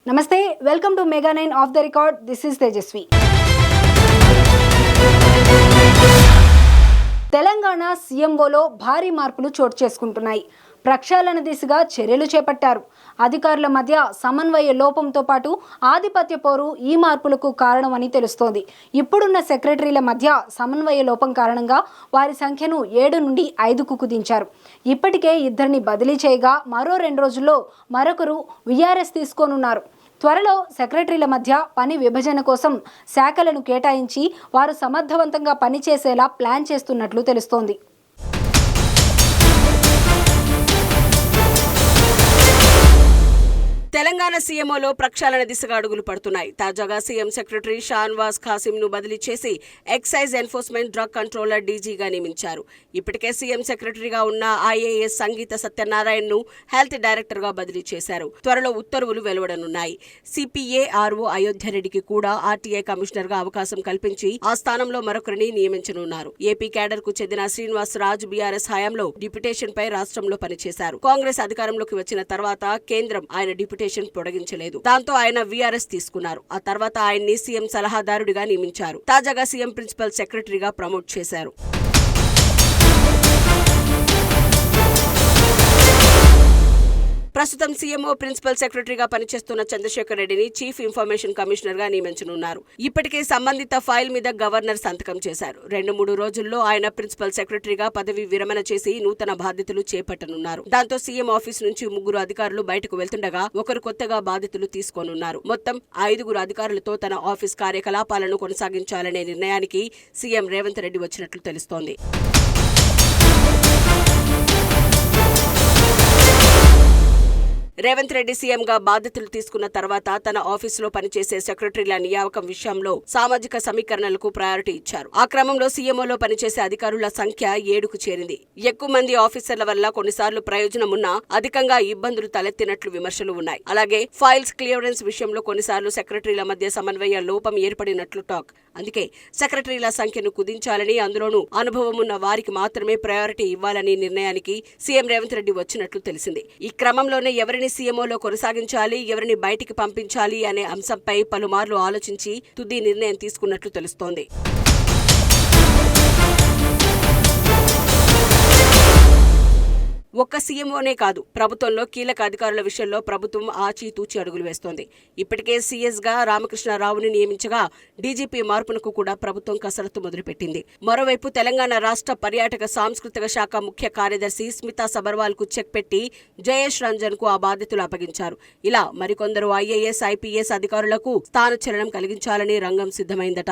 నమస్తే, welcome to mega 9 of the record. This is Tejaswi. Telangana సీఎంఓలో భారీ మార్పులు చోటు చేసుకుంటున్నాయి. ప్రక్షాళన దిశగా చర్యలు చేపట్టారు. అధికారుల మధ్య సమన్వయ లోపంతో పాటు ఆధిపత్య పోరు ఈ మార్పులకు కారణమని తెలుస్తోంది. ఇప్పుడున్న సెక్రటరీల మధ్య సమన్వయ లోపం కారణంగా వారి సంఖ్యను 7 నుండి 5కు కుదించారు. ఇప్పటికే 2ని బదిలీ చేయగా మరో 2 రోజుల్లో మరొకరు వీఆర్ఎస్ తీసుకోనున్నారు. త్వరలో సెక్రటరీల మధ్య పని విభజన కోసం శాఖలను కేటాయించి వారు సమర్థవంతంగా పనిచేసేలా ప్లాన్ చేస్తున్నట్లు తెలుస్తోంది. తెలంగాణ సీఎంఓలో ప్రక్షాళన దిశగా అడుగులు పడుతున్నాయి. తాజాగా సీఎం సెక్రటరీ షానవాజ్ ఖాసిం ను బదిలీ చేసి ఎక్సైజ్ ఎన్ఫోర్స్మెంట్ డ్రగ్ కంట్రోలర్ డీజీగా నియమించారు. ఇప్పటికే సీఎం సెక్రటరీగా ఉన్న ఐఏఎస్ సంగీత సత్యనారాయణ్ ను హెల్త్ డైరెక్టర్ గా బదిలీ చేశారు. త్వరలో ఉత్తర్వులు వెలువడనున్నాయి. సిపిఏఆర్ఓ అయోధ్యారెడ్డికి కూడా ఆర్టీఐ కమిషనర్ గా అవకాశం కల్పించి ఆ స్థానంలో మరొకరిని నియమించనున్నారు. ఏపీ క్యాడర్ కు చెందిన శ్రీనివాస్ రాజ్ బీఆర్ఎస్ హయాంలో డిప్యుటేషన్ పై రాష్ట్రంలో పనిచేశారు. కాంగ్రెస్ అధికారంలోకి వచ్చిన తర్వాత కేంద్రం ఆయన డిప్యుటేషన్ పొడిగించలేదు. దాంతో ఆయన వీఆర్ఎస్ తీసుకున్నారు. ఆ తర్వాత ఆయన్ని సీఎం సలహాదారుడిగా నియమించారు. తాజాగా సీఎం ప్రిన్సిపల్ సెక్రటరీగా ప్రమోట్ చేశారు. ప్రస్తుతం సీఎంఓ ప్రిన్సిపల్ సెక్రటరీగా పనిచేస్తున్న చంద్రశేఖర్ రెడ్డిని చీఫ్ ఇన్ఫర్మేషన్ కమిషనర్ గా నియమించనున్నారు. ఇప్పటికే సంబంధిత ఫైల్ మీద గవర్నర్ సంతకం చేశారు. 2-3 రోజుల్లో ఆయన ప్రిన్సిపల్ సెక్రటరీగా పదవి విరమణ చేసి నూతన బాధ్యతలు చేపట్టనున్నారు. దాంతో సీఎం ఆఫీస్ నుంచి 3 అధికారులు బయటకు వెళ్తుండగా ఒకరు కొత్తగా బాధ్యతలు తీసుకోనున్నారు. మొత్తం 5 అధికారులతో తన ఆఫీస్ కార్యకలాపాలను కొనసాగించాలనే నిర్ణయానికి సీఎం రేవంత్ రెడ్డి వచ్చినట్లు తెలుస్తోంది. రేవంత్ రెడ్డి సీఎంగా బాధ్యతలు తీసుకున్న తర్వాత తన ఆఫీసులో పనిచేసే సెక్రటరీల నియామకం విషయంలో సామాజిక సమీకరణలకు ప్రయారిటీ ఇచ్చారు. ఆ క్రమంలో సీఎంఓలో పనిచేసే అధికారుల సంఖ్య 7కు చేరింది. ఎక్కువ మంది ఆఫీసర్ల వల్ల కొన్నిసార్లు ప్రయోజనమున్నా అధికంగా ఇబ్బందులు తలెత్తినట్లు విమర్శలు ఉన్నాయి. అలాగే ఫైల్స్ క్లియరెన్స్ విషయంలో కొన్నిసార్లు సెక్రటరీల మధ్య సమన్వయ లోపం ఏర్పడినట్లు టాక్. అందుకే సెక్రటరీల సంఖ్యను కుదించాలని, అందులోనూ అనుభవం ఉన్న వారికి మాత్రమే ప్రయారిటీ ఇవ్వాలని నిర్ణయానికి సీఎం రేవంత్ రెడ్డి వచ్చినట్లు తెలిసింది. ఈ క్రమంలోనే ఎవరిని సీఎంఓలో కొనసాగించాలి, ఎవరిని బయటికి పంపించాలి అనే అంశంపై పలుమార్లు ఆలోచించి తుది నిర్ణయం తీసుకున్నట్లు తెలుస్తోంది. ఒక్క సీఎంఓనే కాదు, ప్రభుత్వంలో కీలక అధికారుల విషయంలో ప్రభుత్వం ఆచితూచి అడుగులు వేస్తోంది. ఇప్పటికే సీఎస్గా రామకృష్ణారావుని నియమించగా డీజీపీ మార్పునకు కూడా ప్రభుత్వం కసరత్తు మొదలుపెట్టింది. మరోవైపు తెలంగాణ రాష్ట్ర పర్యాటక సాంస్కృతిక శాఖ ముఖ్య కార్యదర్శి స్మితా సబర్వాల్ కు చెక్ పెట్టి జయేష్ రంజన్ కు ఆ బాధ్యతలు అప్పగించారు. ఇలా మరికొందరు ఐఏఎస్, ఐపీఎస్ అధికారులకు స్థానచలనం కలిగించాలని రంగం సిద్ధమైందట.